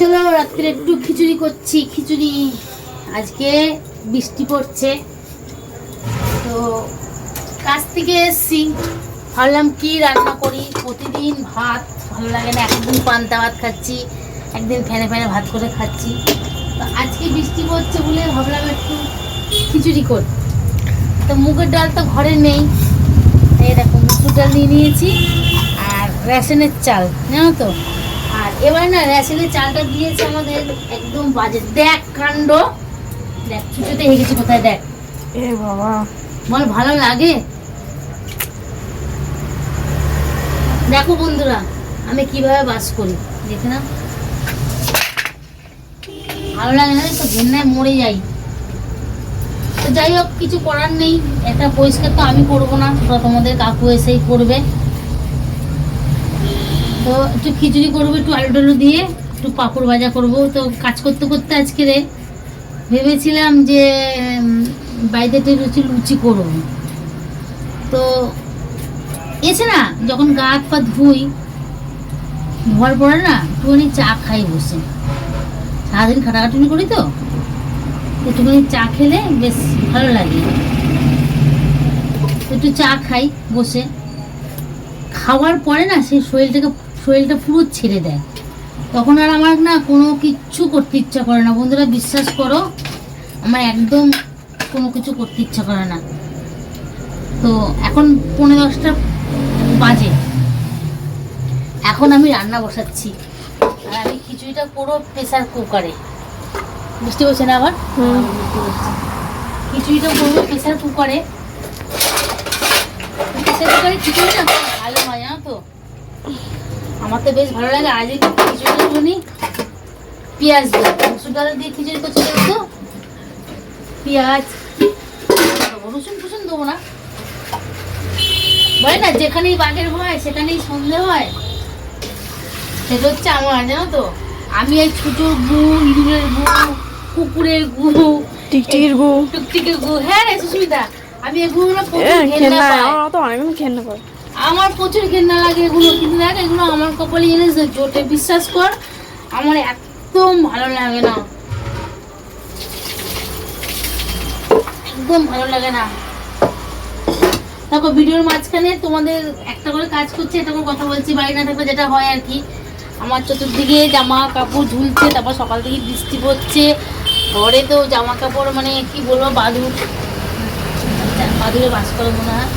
চলো রাত্রে একটু খিচুড়ি করছি। খিচুড়ি আজকে বৃষ্টি পড়ছে, তো কাছ থেকে এসছি, ভাবলাম কি রান্না করি। প্রতিদিন ভাত ভালো লাগে না, একদিন পান্তা ভাত খাচ্ছি, একদিন ফ্যানে ফ্যানে ভাত করে খাচ্ছি। তো আজকে বৃষ্টি পড়ছে বলে ভাবলাম একটু খিচুড়ি করি। তো মুগের ডাল তো ঘরে নেই, এই দেখো মুসুর ডাল নিয়ে নিয়েছি আর রেশনের চাল, জানো তো। আর এবার না রেশনের চালটা দিয়েছে আমাদের একদম বাজে। দেখ কাণ্ড, দেখ ছুটোতে হেগেছি কোথায়, দেখ। এ বাবা, বল ভালো লাগে? দেখো বন্ধুরা আমি কিভাবে বাস করি, দেখে না, ভালো লাগে না তো, ঘেন্নায় মরে যাই। তো যাই হোক, কিছু করার নেই, একটা পরিষ্কার তো আমি করবো না, তো তোমাদের কাকু এসেই করবে। তো একটু খিচুড়ি করবো, একটু আলু টালু দিয়ে একটু পাঁপড় ভাজা করবো। তো কাজ করতে করতে আজকে ভেবেছিলাম যে বাইরেতে লুচি করবো। তো এসে না যখন গা হাত পা ধোয়ার পরে না একটুখানি চা খাই বসে, সারাদিন খাটাখাটুনি করি তো, একটুখানি চা খেলে বেশ ভালো লাগে। একটু চা খাই বসে, খাওয়ার পরে না সেই শরীরটা পুরো ছেড়ে দেয়, তখন আর আমার না কোনো কিচ্ছু করতে ইচ্ছা করে না। বন্ধুরা বিশ্বাস করো, আমার একদম কোনো কিছু করতে ইচ্ছা করে না। তো এখন 10:45 বাজে, এখন আমি রান্না বসাচ্ছি। আর আমি খিচুড়িটা পুরো প্রেসার কুকারে, বৃষ্টি হচ্ছে না আবার, খিচুড়িটা করবো প্রেসার কুকারে। খিচুড়িটা ভালো হয়, জানো তো, আমার তো বেশ ভালো লাগে। আজ খিচুড়িটা শুনি পেঁয়াজ দিয়ে, মুসুর ডাল দিয়ে খিচুড়ি করছি, দেখো পেঁয়াজ রসুন টুসুন দেবো না, বলে না যেখানেই বাঘের ভয় সেখানেই সন্ধে হয়, সেটা হচ্ছে আমার, জানো তো। আমি এই ছোটোর গু, ইঁদুরের গু, কুকুরের গু, টিকটিকির গু, টুকটিকের গু, হ্যাঁ রে সুস্মিতা, আমি এগুলো প্রচুর ঘেন্না পাই। অনেকক্ষণ ঘেন্না পাই, আমার প্রচুর ঘেন্না লাগে এগুলো, কিন্তু দেখ এগুলো আমার কপালে জিনিস জোটে, বিশ্বাস কর, আমার একদম ভালো লাগে না, একদম ভালো লাগে না। দেখো ভিডিওর মাঝখানে তোমাদের একটা করে কাজ করছে, একটা করে কথা বলছি, বাড়ি না থাকলে যেটা হয় আর কি। আমার চতুর্দিকে জামা কাপড় ঝুলছে, তারপর সকাল থেকে বৃষ্টি পড়ছে, ঘরে তো জামা কাপড় মানে কি বলবো, বাদুড়ে বাস করে মনে হয়।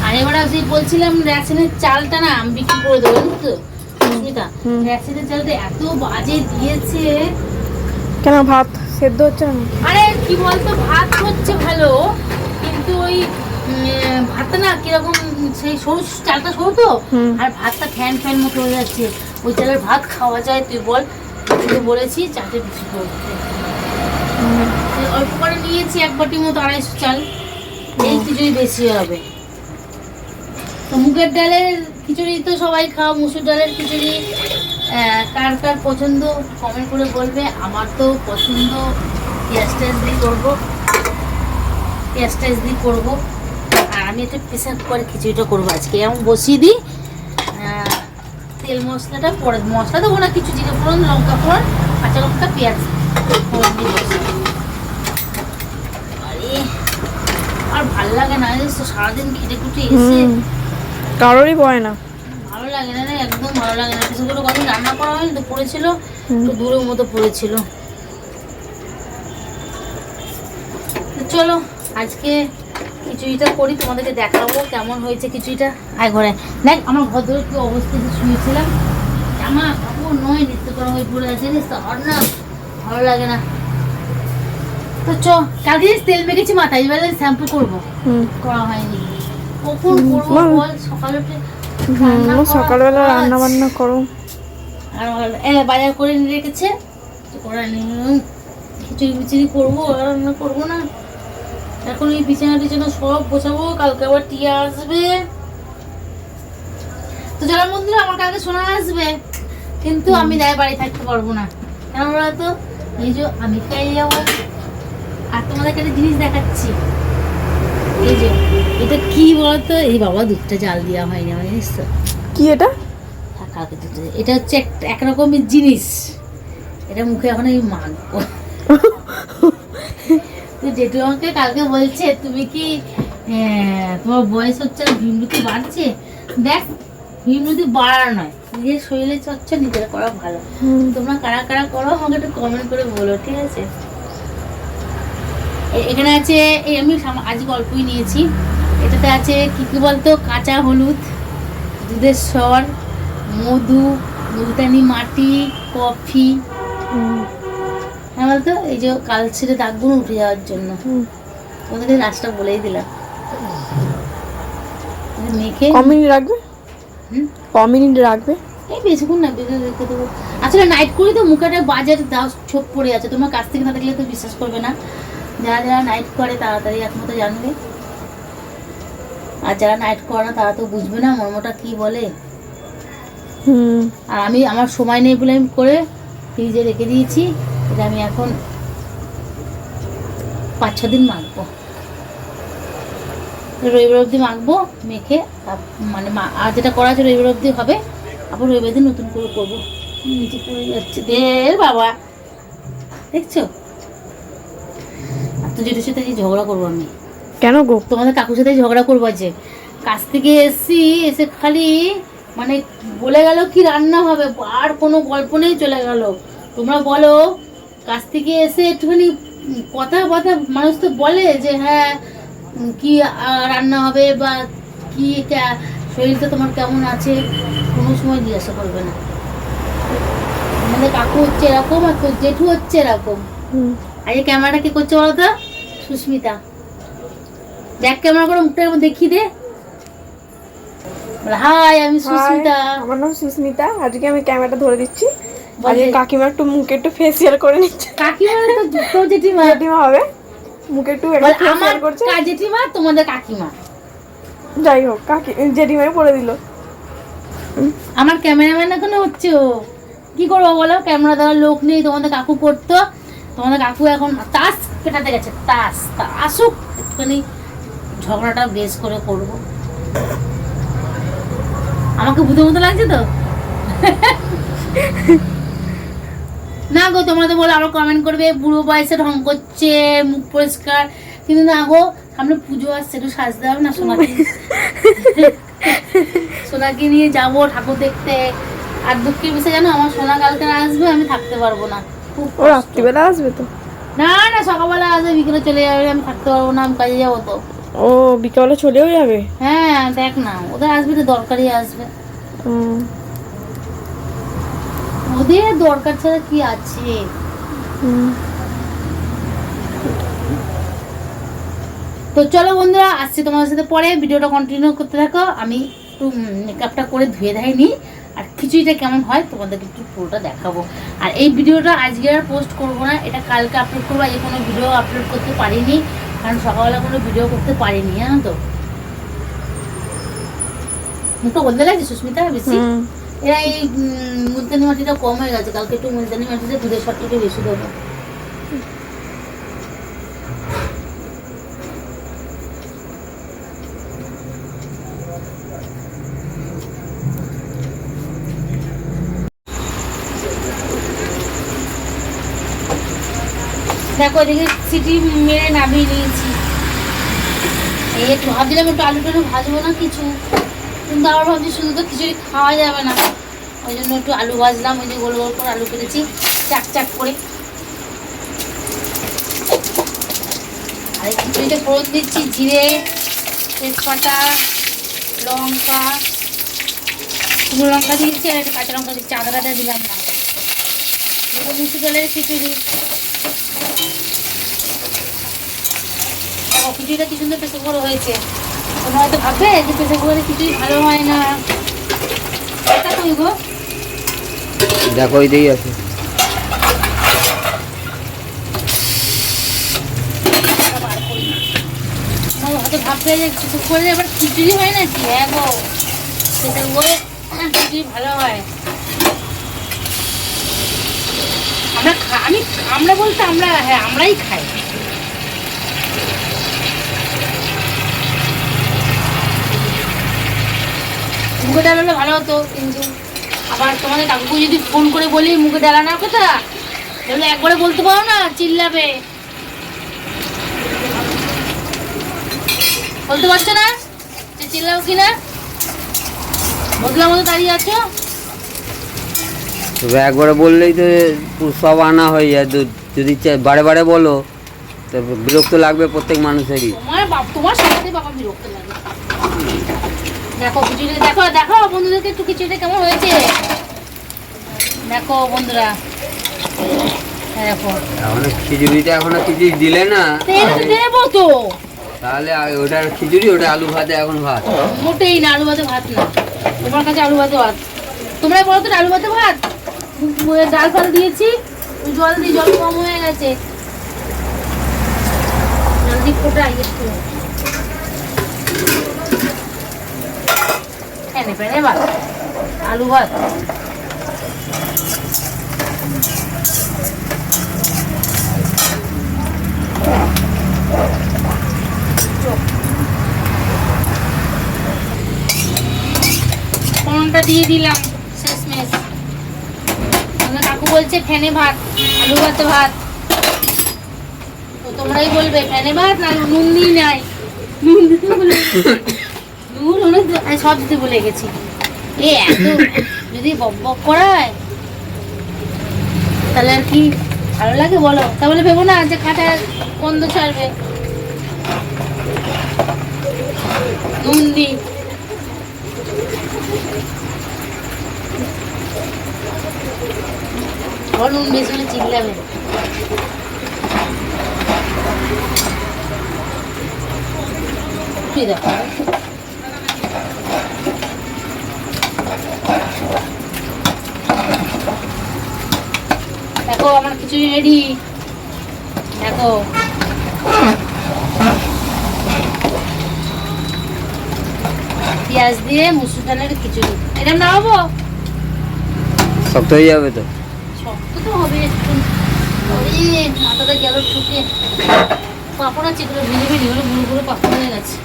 আর এবার আমি বলছিলাম রেশনের চালটা না আমি বিক্রি করে দেবো, জানো তো সুস্মিতা। রেশনের চালটা এত বাজে দিয়েছে। কেন ভাত সেদ্ধ হচ্ছে না? আরে কি বলতো, ভাত হচ্ছে ভালো, কিন্তু ওই ভাতটা না কিরকম, সেই সরু চালটা সরু তো, আর ভাতটা ফ্যান ফ্যান মতো হয়ে যাচ্ছে। ওই চালের ভাত খাওয়া যায় তুই বল? কিন্তু বলেছি চালটা বিক্রি করতে, অল্প করে নিয়েছি, 1 বাটি মতো 250 চাল, এই খিচুড়ি বেশি হবে। তো মুগের ডালের খিচুড়ি তো সবাই খাও, মুসুর ডালের খিচুড়ি কার কার পছন্দ কমেন্ট করে বলবে। আমার তো পছন্দ পেঁয়াজ টেয়াজ দিয়ে করবো, আর আমি একটা প্রেসার কুকারে খিচুড়িটা করবো আজকে। এমন বসিয়ে দিই, তেল মশলাটা পরে, মশলা দেবো না কিছু, জিরে ফোড়ন, লঙ্কা ফোড়ন, কাঁচা লঙ্কা, পেঁয়াজ ফোড়ন দিয়ে বসিয়ে। আরে আর ভালো লাগে না, সারাদিন খেটে খুটে এসে কারোরই পড়ে না, ভালো লাগে না, একদম ভালো লাগে না। কিছু করে কদিন রান্না করা হয়নি তো, পড়েছিল একটু দূরের মতো পড়েছিল। চলো আজকে খিচুড়িটা করি, তোমাদেরকে দেখাবো কেমন হয়েছে খিচুড়িটা। আয় ঘরে দেখ আমার ঘর ধরে কি অবস্থাতে শুয়েছিলাম, জামা কাপড় নয় নিত্য করা হয়ে পড়ে আছে, আর না ভালো লাগে না। তো কালকে তেল মেখেছি মাথায়, এবার শ্যাম্পু করবো, করা হয়নি। কখন করবো বল, সকালে উঠে সকালবেলা রান্না বান্না করো। আর বাজার করে নিয়ে রেখেছে, খিচুড়ি মিচুড়ি করবো, রান্না করবো না। এখন এই বিছানা টিছানা সব গোছাবো, কালকে আবার টিয়া আসবে। তো যারা বন্ধুরা আমার কালকে শোনা আসবে, কিন্তু আমি বাড়ি থাকতে পারবো না, কেন বলতো, এই যে আমি খাই যাবো। আর তোমাদেরকে একটা জিনিস দেখাচ্ছি, এই যে এটা কি বলতো, এই বাবা দুধটা জাল দেওয়া হয়নি আমার, জানিস তো কি এটা? কালকে এটা হচ্ছে এক রকমের জিনিস, এটা মুখে এখন আমি মাখবো। তো জেঠু আমাকে কালকে বলছে তুমি কি তোমার বয়স হচ্ছে না, ভীমরতি বাড়ছে। দেখ ভীমরতি বাড়ার নয়, নিজের শরীরে চর্চা নিজের করা ভালো। তোমরা কারা কারা করো আমাকে একটু কমেন্ট করে বলো, ঠিক আছে? এখানে আছে এই আমি আজকে অল্পই নিয়েছি। এটাতে আছে কি কি বলতো, কাঁচা হলুদ, দুধের স্বর, মধু, মুলতানি মাটি, কফি। হ্যাঁ বলতো, এই যে কালচের দাগগুলো উঠে যাওয়ার জন্য। ওদেরকে রাস্তা বলেই দিলাম মেখে। কমিনি রাখবে? কমিনি রাখবে? এই বেশিক্ষণ না, বেশি রেখে দেবো। আসলে নাইট করি তো মুখেটা বাজার দাও ছোপ পড়ে আছে, তোমার কাছ থেকে না দেখলে তো বিশ্বাস করবে না। যারা যারা নাইট করে তাড়াতাড়ি একমতো জানবে, আর যারা নাইট করে না তারা তো বুঝবে না মর্মটা কি বলে। আর আমি আমার সময় নেই বলে আমি করে ফ্রিজে রেখে দিয়েছি। এটা আমি এখন 5-6 দিন মাখবো, রবিবার অবধি মাখবো মেখে। মানে আর যেটা করা আছে রবিবার অবধি হবে, আবার রবিবার দিন নতুন করে করবো। নিচে পড়ে যাচ্ছে দের বাবা, দেখছো? আর তো যেটার সাথে ঝগড়া করবো আমি। কেন গো? তোমাদের কাকুর সাথে ঝগড়া করবো যে কাছ থেকে এসে খালি মানে বলে গেল কি রান্না হবে, আর কোনো গল্প নেই, চলে গেল। তোমরা বলো, কাছ থেকে এসে একটুখানি কথা মানুষ তো বলে যে হ্যাঁ কি রান্না হবে বা কি শরীরটা তোমার কেমন আছে, কোনো সময় জিজ্ঞাসা করবে না। আমাদের কাকু হচ্ছে এরকম, আর তোর জেঠু হচ্ছে এরকম। আর এই ক্যামেরাটা কি করছে বলো তো? সুস্মিতা, দেখ ক্যামেরা করে মুখটা দেখিয়ে দে। হাই, আমি সুস্মিতা। আমার নাম সুস্মিতা। আজকে আমি ক্যামেরাটা ধরে দিচ্ছি। আজকে কাকিমা একটু মুখে একটু ফেসিয়াল করে নিচ্ছে। কাকিমা তো দুটো জেঠিমা। জেঠিমা হবে, মুখে একটু আমার করছে জেঠিমা, তোমাদের কাকিমা। যাই হোক, কাকি জেঠিমাই পরে দিল। আমার ক্যামেরাম্যান এখন হচ্ছে ও। কি করবো বলো, ক্যামেরা দেওয়ার লোক নেই। তোমাদের কাকু করতো, তোমাদের কাকু এখন তাস পেটাতে গেছে। তাস আসুক, একটুখানি ঝগড়াটা বেশ করে করবো। আমাকে ভূতের মতো লাগছে তো না গো? তোমরা তো বলো আবার কমেন্ট করবে বুড়ো বয়সে ঢং করছে, মুখ পরিষ্কার। কিন্তু না গো, সামনে পুজো আসছে, একটু সাজতে হবে না সোনাকে। সোনাকে নিয়ে যাবো ঠাকুর দেখতে। আর দুঃখের বিষয় জানো, আমার সোনা কালকে আসবে, আমি থাকতে পারবো না। ও রাত্রিবেলা আসবে তো? না না, সকালবেলা আসবে, বিকেলে চলে যাবে, আমি থাকতে পারবো না, আমি কাজে যাবো তো। ও বিকালে চলেও যাবে? হ্যাঁ দেখ না, ওদের আসবে তো দরকারই আসবে। ওদের দরকার ছাড়া কি আছে? তো চলো বন্ধুরা, আসছি তোমাদের সাথে পরে। ভিডিওটা কন্টিনিউ করতে থাকো। আমি একটু মেকআপটা করে ধুয়ে ধাইনি, আর খিচুড়িটা কেমন হয় তোমাদেরকে একটু পুরোটা দেখাবো। আর এই ভিডিওটা আজকে আর পোস্ট করবো না, এটা কালকে আপলোড করবো। আজকে কোনো ভিডিও আপলোড করতে পারিনি, কারণ সকালবেলা কোনো ভিডিও করতে পারিনি, জানো তো। মুখটা বলতে লাগছে সুস্মিতা বেশি। এরা এই মুলতানি মাটিটা কম হয়ে গেছে, কালকে একটু মুলতানি মাটিতে দুধের স্বাদটা একটু বেশি দেবো। দেখো এদিকে সিটি মেরে নামিয়ে নিয়েছি। এই একটু ভাবছিলাম একটু আলু টালু ভাজবো না কিছু, কিন্তু আবার ভাবছি শুধু তো খিচুড়ি খাওয়া যাবে না, ওই জন্য একটু আলু ভাজলাম। ওই যে গোল গোল করে আলু কেটেছি চাক চাক করে। আর এই খিচুড়িতে ফোড়ন দিচ্ছি জিরে, তেজপাতা, লঙ্কা, শুকনো লঙ্কা দিয়েছি, আর একটা কাঁচা লঙ্কা দিচ্ছি, আদা টাদা দিলাম না। মিষ্টি জলের খিচুড়ি। খিচুড়িটা কি সুন্দর প্রেসার কুকার হয়েছে। তোমরা হয়তো ভাববে যে প্রেসার কুকারে খিচুড়ি ভালো হয় না। এটা তো গো দেখো এইটাই আছে। হয়তো ভাববে যে প্রেসার কুকারে আবার খিচুড়ি হয় নাকি। হ্যাঁ গো, প্রেসার কুকারে খিচুড়ি ভালো হয়। আমরা বলতে আমরাই খাই। মুখে ডাল হলে ভালো হতো, কিন্তু আবার তোমাদের কাকুকে যদি ফোন করে বলি মুখে ডালানোর কথা, তাহলে একবারে বলতে পারো না, চিল্লাবে। বলতে পারছো না যে চিল্লাও কিনা? বদলার মতো দাঁড়িয়ে আছো। তবে একবারে বললেই তো সব আনা হয়ে যায়। যদি বারে বারে বলো তো বিরক্ত লাগবে প্রত্যেক মানুষেরই। তোমার সাথে বাবা বিরক্ত লাগে। দেখো খিচুড়ি, দেখো দেখো বন্ধুদেরকে একটু খিচুড়িটা কেমন হয়েছে দেখো বন্ধুরা। দেখো এখন খিচুড়িটা এখনো খিচুড়ি দিলে না, দেবো তো। তাহলে ওটা খিচুড়ি, ওটা আলু ভাতে, এখন ভাত। মোটেই না, আলু ভাতে ভাত না। তোমার কাছে আলু ভাতে ভাত, তোমরা বলো তো আলু ভাতে ভাত। ডাল ফাল দিয়েছি, জল দিয়ে, জল কম হয়ে গেছে, জল দিয়ে ফোটাই একটু। এনে পেনে ভাত, আলু ভাত। ফোনটা দিয়ে দিলাম শেষমেশ। কাকু বলছে ফ্যানে ভাত, আলু ভাতে ভাত। তো তোমরাই বলবে ফ্যানে ভাত না, নুন দিই নাই। নুন হলুদ সব দিতে ভুলে গেছি। এ এত যদি বক বক করায় তাহলে আর কি ভালো লাগে বলো? তাহলে ভেবো না যে কাঁটা গন্ধ ছাড়বে। নুন দিই, নুন বেশি হলে চিল্লাবে। দেখো দেখো আমার খিচুড়ি রেডি। দেখো পেঁয়াজ দিয়ে মুসুর ডালের খিচুড়ি। এটা নামাবো, শক্ত হয়ে যাবে তো। শক্ত তো হবে একটু। মাথাটা গেল ঠুকে। পাপড় আছে, এগুলো ভিজে ভিজে হলো, গুঁড়ো গুঁড়ো পাপড় হয়ে গেছে।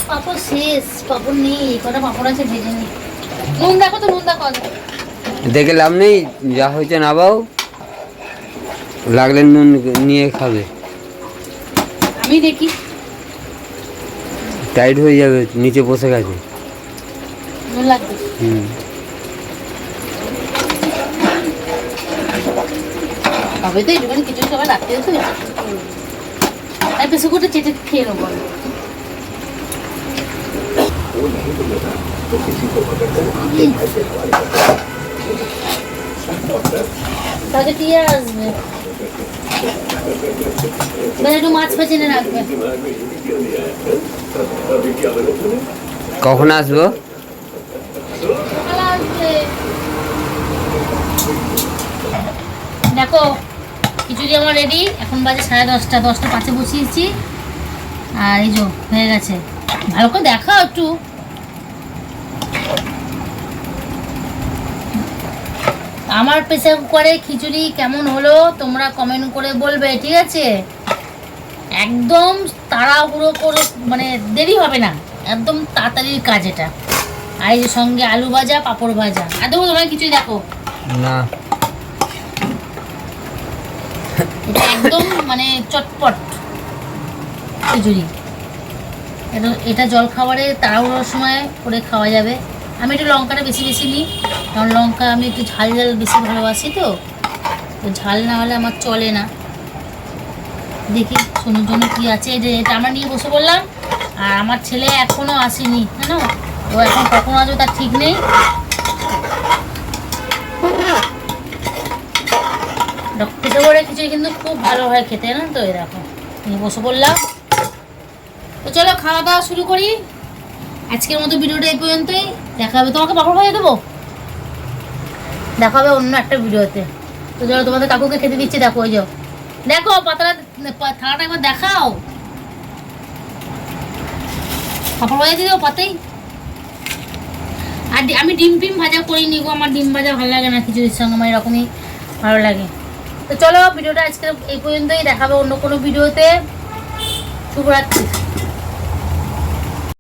পাপড় শেষ, পাপড় নেই। কটা পাপড় আছে ভেজে নি। নুন দেখো তো, নুন দেখো। দেখে লাভ নেই, যা হয়েছে নাবাও, লাগলে নুন নিয়ে খাবে। আমি দেখি টাইট হয়ে যাবে, নিচে বসে গেছে। নুন লাগবে। হবে তো একটুখানি খিচুড়ি সবাই রাত্রে তো আর বেশি করে চেটে খেয়ে নেবো। তাহলে কি আসবে? একটু মাছ ফাছ এনে রাখবে। কখন আসবো? দেখো খিচুড়ি আমার রেডি। এখন বাজে 10:30, 10:05 বসিয়েছি। আর এই যে হয়ে গেছে। ভালো করে দেখাও একটু। আমার প্রেসার কুকারে খিচুড়ি কেমন হলো তোমরা কমেন্ট করে বলবে, ঠিক আছে? একদম তাড়াহুড়ো করে, মানে দেরি হবে না, একদম তাড়াতাড়ির কাজ এটা। আর এই যে সঙ্গে আলু ভাজা, পাঁপড় ভাজা। আর দেবো তোমার খিচুড়ি? দেখো না, এটা একদম মানে চটপট খিচুড়ি। এটা জল খাবারে তাড়াহুড়োর সময় করে খাওয়া যাবে। আমি একটু লঙ্কাটা বেশি বেশি নিই, কারণ লঙ্কা আমি একটু ঝাল ঝাল বেশি ভালোবাসি। তো ঝাল না হলে আমার চলে না। দেখি সোনুর জন্য কি আছে। এটা আমরা নিয়ে বসে বললাম। আর আমার ছেলে এখনও আসেনি, জানো? ও এখন কখন আসবে তার ঠিক নেই। খেতে পরে খিচুড়ি কিন্তু খুব ভালো হয় খেতে, না? তো এরকম নিয়ে বসে বললাম। তো চলো খাওয়া দাওয়া শুরু করি। আজকের মতো ভিডিওটা এই পর্যন্তই। দেখা হবে, তোমাকে পাপড় ভাজা দেবো, দেখা হবে অন্য একটা ভিডিওতে। তো চলো তোমাদের কাকুকে খেতে দিচ্ছি। দেখো ওই যাও, দেখো পাতাটা, থালাটা একবার দেখাও। পাপড় ভাজা দিয়ে দেবো পাতেই। আর আমি ডিম টিম ভাজা করিনি গো, আমার ডিম ভাজা ভালো লাগে না খিচুড়ির সঙ্গে, আমার এরকমই ভালো লাগে। তো চলো ভিডিওটা আজকে এই পর্যন্তই। দেখাবে অন্য কোনো ভিডিওতে। শুভরাত্রি।